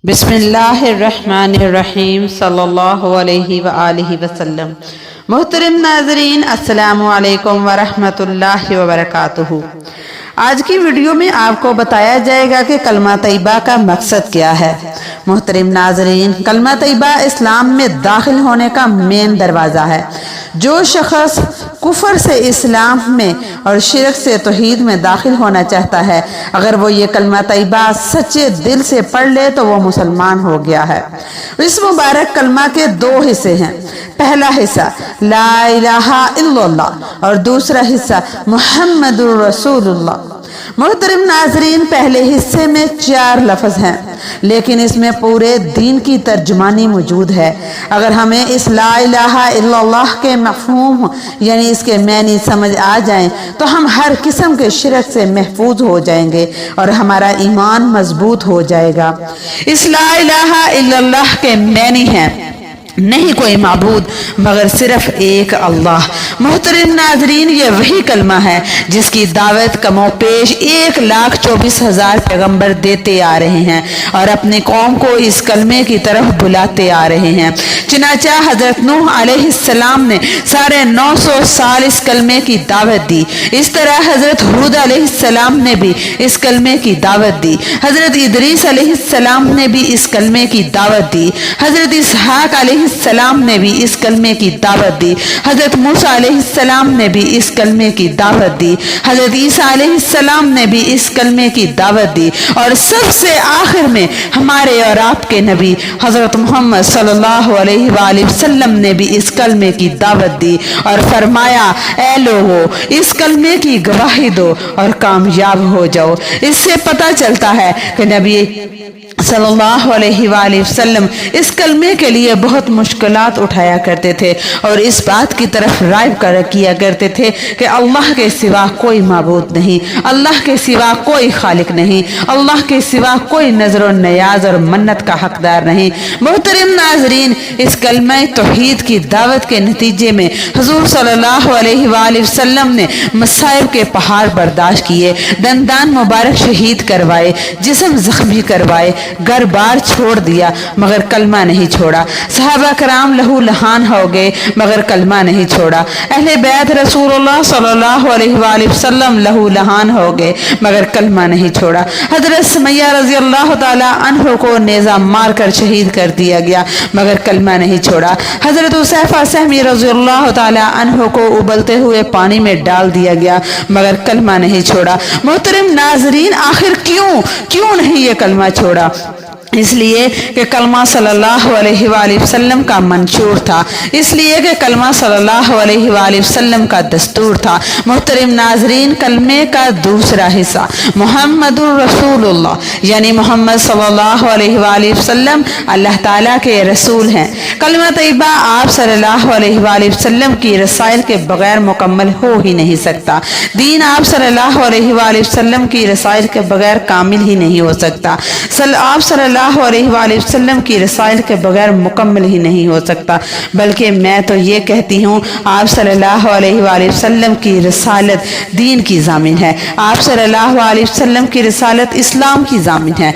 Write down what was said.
بسم اللہ الرحمن الرحیم صلی اللہ علیہ وآلہ وسلم۔ محترم ناظرین، السلام علیکم ورحمۃ اللہ وبرکاتہ۔ آج کی ویڈیو میں آپ کو بتایا جائے گا کہ کلمہ طیبہ کا مقصد کیا ہے۔ محترم ناظرین، کلمہ طیبہ اسلام میں داخل ہونے کا مین دروازہ ہے۔ جو شخص کفر سے اسلام میں اور شرک سے توحید میں داخل ہونا چاہتا ہے، اگر وہ یہ کلمہ طیبہ سچے دل سے پڑھ لے تو وہ مسلمان ہو گیا ہے۔ اس مبارک کلمہ کے دو حصے ہیں۔ پہلا حصہ لا الہ الا اللہ اور دوسرا حصہ محمد الرسول اللہ۔ محترم ناظرین، پہلے حصے میں 4 لفظ ہیں، لیکن اس میں پورے دین کی ترجمانی موجود ہے۔ اگر ہمیں اس لا الہ الا اللہ کے مفہوم یعنی اس کے معنی سمجھ آ جائیں تو ہم ہر قسم کے شرک سے محفوظ ہو جائیں گے اور ہمارا ایمان مضبوط ہو جائے گا۔ اس لا الہ الا اللہ کے معنی ہیں نہیں کوئی معبود مگر صرف ایک اللہ۔ محترم ناظرین، یہ وہی کلمہ ہے جس کی دعوت کم و بیش 1,24,000 پیغمبر دیتے آ رہے ہیں اور اپنی قوم کو اس کلمے کی طرف بلاتے آ رہے ہیں۔ چنانچہ حضرت نوح علیہ السلام نے 950 سال اس کلمے کی دعوت دی۔ اس طرح حضرت ہود علیہ السلام نے بھی اس کلمے کی دعوت دی۔ حضرت ادریس علیہ السلام نے بھی اس کلمے کی دعوت دی۔ حضرت اسحاق علیہ السلام نے بھی اس کلمے کی دعوت دی۔ حضرت موسیٰ علیہ السلام نے بھی اس کلمے کی دعوت دی۔ حضرت عیسیٰ علیہ السلام نے بھی اس کلمے کی دعوت دی، اور سب سے آخر میں ہمارے اور آپ کے نبی حضرت محمد صلی اللہ علیہ وآلہ وسلم نے بھی اس کلمے کی دعوت دی اور فرمایا، اے لوگو، اس کلمے کی گواہی دو اور کامیاب ہو جاؤ۔ اس سے پتہ چلتا ہے کہ نبی صلی اللہ علیہ وآلہ وسلم اس کلمے کے لیے بہت مشکلات اٹھایا کرتے تھے اور اس بات کی طرف رائب کیا کرتے تھے کہ اللہ کے سوا کوئی معبود نہیں، اللہ کے سوا کوئی خالق نہیں، اللہ کے سوا کوئی نظر و نیاز اور منت کا حقدار نہیں۔ محترم ناظرین، اس کلمہ توحید کی دعوت کے نتیجے میں حضور صلی اللہ علیہ وآلہ وسلم نے مصائب کے پہاڑ برداشت کیے، دندان مبارک شہید کروائے، جسم زخمی کروائے، گھر بار چھوڑ دیا مگر کلمہ نہیں چھوڑا۔ صحابہ کرام لہو لہان ہو گئے مگر کلمہ نہیں چھوڑا۔ اہل بیت رسول اللہ صلی اللہ علیہ وآلہ وسلم لہو لہان ہو گئے مگر کلمہ نہیں چھوڑا۔ حضرت سمیہ رضی اللہ تعالی عنہ کو نیزہ مار کر شہید کر دیا گیا مگر کلمہ نہیں چھوڑا۔ حضرت حذیفہ سہمی رضی اللہ تعالی عنہ کو ابلتے ہوئے پانی میں ڈال دیا گیا مگر کلمہ نہیں چھوڑا۔ محترم ناظرین، آخر کیوں نہیں یہ کلمہ چھوڑا؟ اس لیے کہ کلمہ صلی اللہ علیہ وآلہ وسلم کا منشور تھا، اس لیے کہ کلمہ صلی اللہ علیہ وآلہ وسلم کا دستور تھا۔ محترم ناظرین، کلمے کا دوسرا حصہ محمد الرسول اللہ یعنی محمد صلی اللہ علیہ وآلہ وسلم اللہ تعالیٰ کے رسول ہیں۔ کلمہ طیبہ آپ صلی اللہ علیہ وآلہ وسلم کی رسائل کے بغیر مکمل ہو ہی نہیں سکتا۔ دین آپ صلی اللہ علیہ وآلہ وسلم کی رسائل کے بغیر کامل ہی نہیں ہو سکتا۔ آپ صلی اللہ علیہ وآلہ وسلم کی رسائل کے بغیر مکمل ہی نہیں ہو سکتا، بلکہ میں تو یہ کہتی ہوں، آپ صلی اللہ علیہ وآلہ وسلم کی رسالت دین کی ضامن ہے، آپ صلی اللہ علیہ وسلم کی رسالت اسلام کی ضامن ہے۔